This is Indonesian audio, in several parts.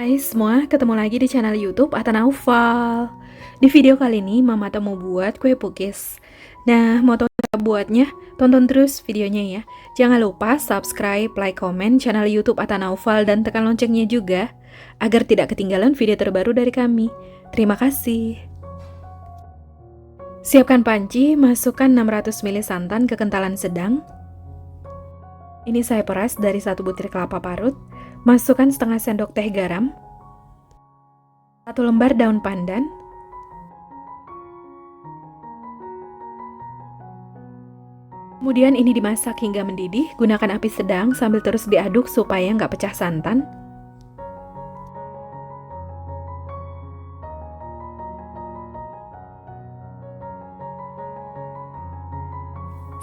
Hai semua, ketemu lagi di channel YouTube Ata Naufal. Di video kali ini, Mama Ata mau buat kue pukis. Nah, mau tahu cara buatnya? Tonton terus videonya ya. Jangan lupa subscribe, like, komen channel YouTube Ata Naufal dan tekan loncengnya juga, agar tidak ketinggalan video terbaru dari kami. Terima kasih. Siapkan panci, masukkan 600 ml santan kekentalan sedang. Ini saya peras dari 1 butir kelapa parut. Masukkan setengah sendok teh garam, 1 lembar daun pandan, kemudian ini dimasak hingga mendidih. Gunakan api sedang sambil terus diaduk supaya nggak pecah santan.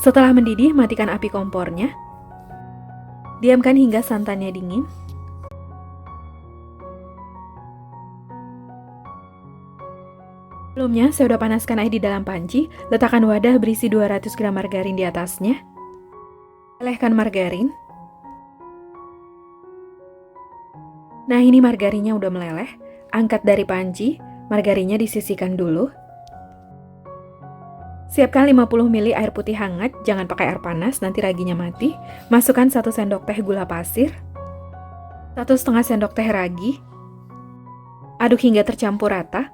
Setelah mendidih, matikan api kompornya. Diamkan hingga santannya dingin. Sebelumnya, saya sudah panaskan air di dalam panci. Letakkan wadah berisi 200 gram margarin di atasnya. Lelehkan margarin. Nah, ini margarinnya udah meleleh. Angkat dari panci, margarinnya disisihkan dulu. Siapkan 50 ml air putih hangat, jangan pakai air panas, nanti raginya mati. Masukkan 1 sendok teh gula pasir, 1,5 sendok teh ragi. Aduk hingga tercampur rata.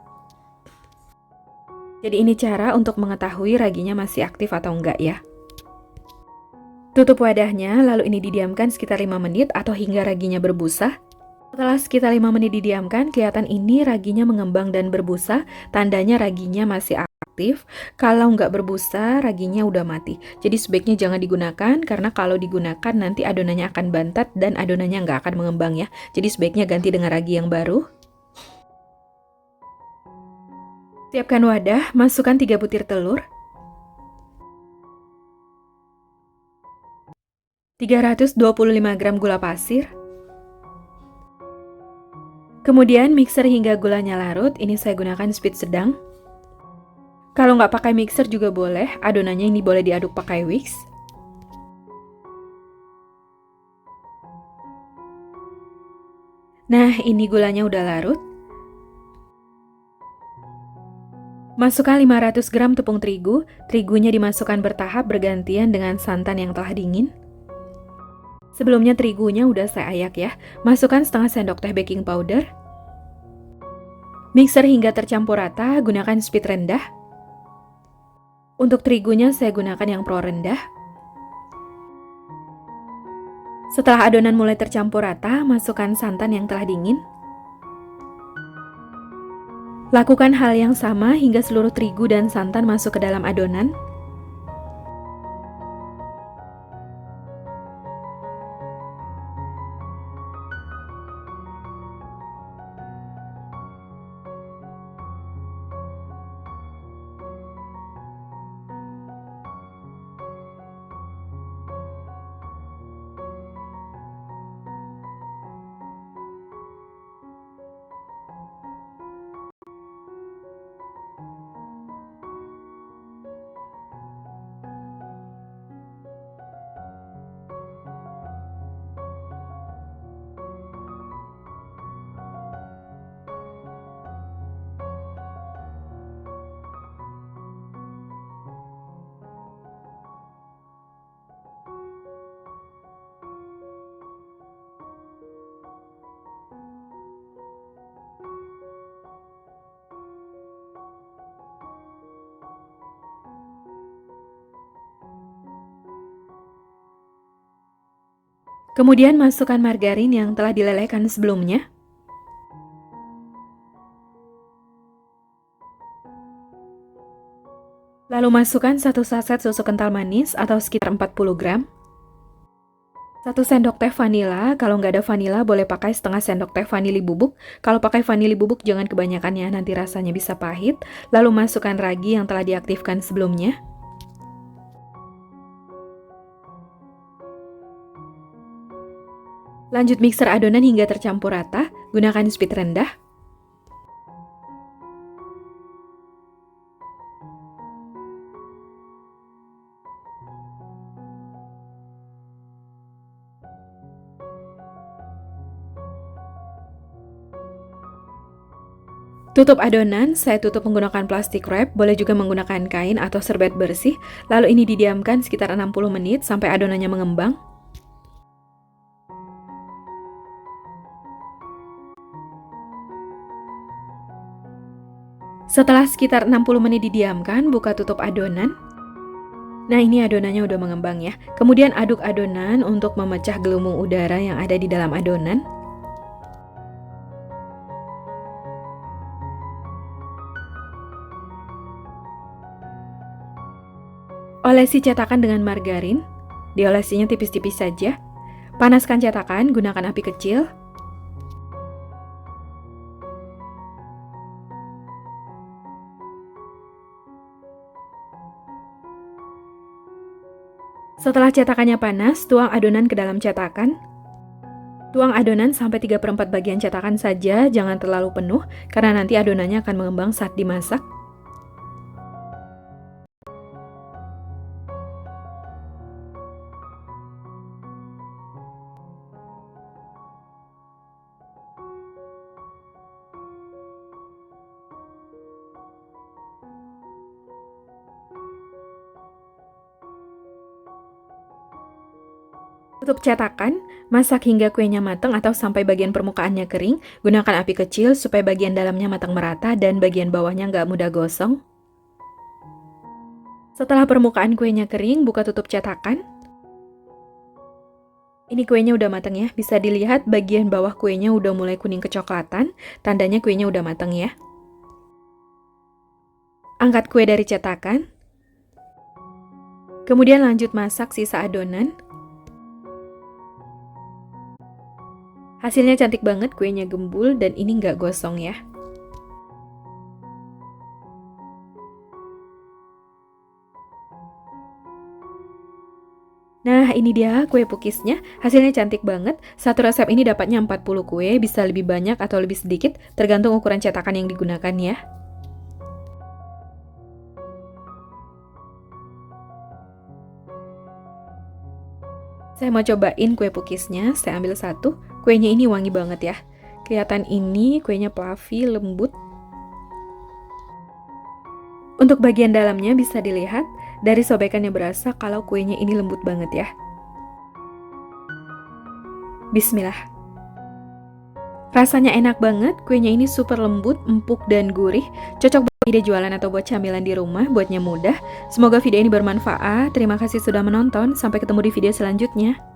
Jadi ini cara untuk mengetahui raginya masih aktif atau enggak ya. Tutup wadahnya, lalu ini didiamkan sekitar 5 menit atau hingga raginya berbusa. Setelah sekitar 5 menit didiamkan, kelihatan ini raginya mengembang dan berbusa, tandanya raginya masih aktif. Kalau nggak berbusa, raginya udah mati. Jadi sebaiknya jangan digunakan, karena kalau digunakan nanti adonannya akan bantat dan adonannya nggak akan mengembang ya. Jadi sebaiknya ganti dengan ragi yang baru. Siapkan wadah, masukkan 3 butir telur, 325 gram gula pasir, kemudian mixer hingga gulanya larut. Ini saya gunakan speed sedang. Kalau nggak pakai mixer juga boleh, adonannya ini boleh diaduk pakai whisk. Nah, ini gulanya udah larut. Masukkan 500 gram tepung terigu. Terigunya dimasukkan bertahap bergantian dengan santan yang telah dingin. Sebelumnya terigunya udah saya ayak ya. Masukkan setengah sendok teh baking powder. Mixer hingga tercampur rata, gunakan speed rendah. Untuk terigunya saya gunakan yang pro rendah. Setelah adonan mulai tercampur rata, masukkan santan yang telah dingin. Lakukan hal yang sama hingga seluruh terigu dan santan masuk ke dalam adonan. Kemudian masukkan margarin yang telah dilelehkan sebelumnya. Lalu masukkan 1 saset susu kental manis atau sekitar 40 gram. 1 sendok teh vanila, kalau nggak ada vanila boleh pakai setengah sendok teh vanili bubuk. Kalau pakai vanili bubuk jangan kebanyakan ya, nanti rasanya bisa pahit. Lalu masukkan ragi yang telah diaktifkan sebelumnya. Lanjut mixer adonan hingga tercampur rata, gunakan speed rendah. Tutup adonan, saya tutup menggunakan plastik wrap, boleh juga menggunakan kain atau serbet bersih. Lalu ini didiamkan sekitar 60 menit sampai adonannya mengembang. Setelah sekitar 60 menit didiamkan, buka tutup adonan. Nah, ini adonannya udah mengembang ya. Kemudian aduk adonan untuk memecah gelembung udara yang ada di dalam adonan. Olesi cetakan dengan margarin. Diolesinya tipis-tipis saja. Panaskan cetakan, gunakan api kecil. Setelah cetakannya panas, tuang adonan ke dalam cetakan. Tuang adonan sampai 3/4 bagian cetakan saja, jangan terlalu penuh, karena nanti adonannya akan mengembang saat dimasak. Tutup cetakan, masak hingga kuenya matang atau sampai bagian permukaannya kering. Gunakan api kecil supaya bagian dalamnya matang merata dan bagian bawahnya nggak mudah gosong. Setelah permukaan kuenya kering, buka tutup cetakan. Ini kuenya udah matang ya, bisa dilihat bagian bawah kuenya udah mulai kuning kecoklatan, tandanya kuenya udah matang ya. Angkat kue dari cetakan. Kemudian lanjut masak sisa adonan. Hasilnya cantik banget, kuenya gembul dan ini nggak gosong ya. Nah, ini dia kue pukisnya. Hasilnya cantik banget. Satu resep ini dapatnya 40 kue, bisa lebih banyak atau lebih sedikit, tergantung ukuran cetakan yang digunakan ya. Saya mau cobain kue pukisnya, saya ambil satu. Kuenya ini wangi banget ya. Kelihatan ini kuenya fluffy, lembut. Untuk bagian dalamnya bisa dilihat, dari sobekannya berasa kalau kuenya ini lembut banget ya. Bismillah. Rasanya enak banget, kuenya ini super lembut, empuk, dan gurih. Cocok buat ide jualan atau buat camilan di rumah, buatnya mudah. Semoga video ini bermanfaat. Terima kasih sudah menonton, sampai ketemu di video selanjutnya.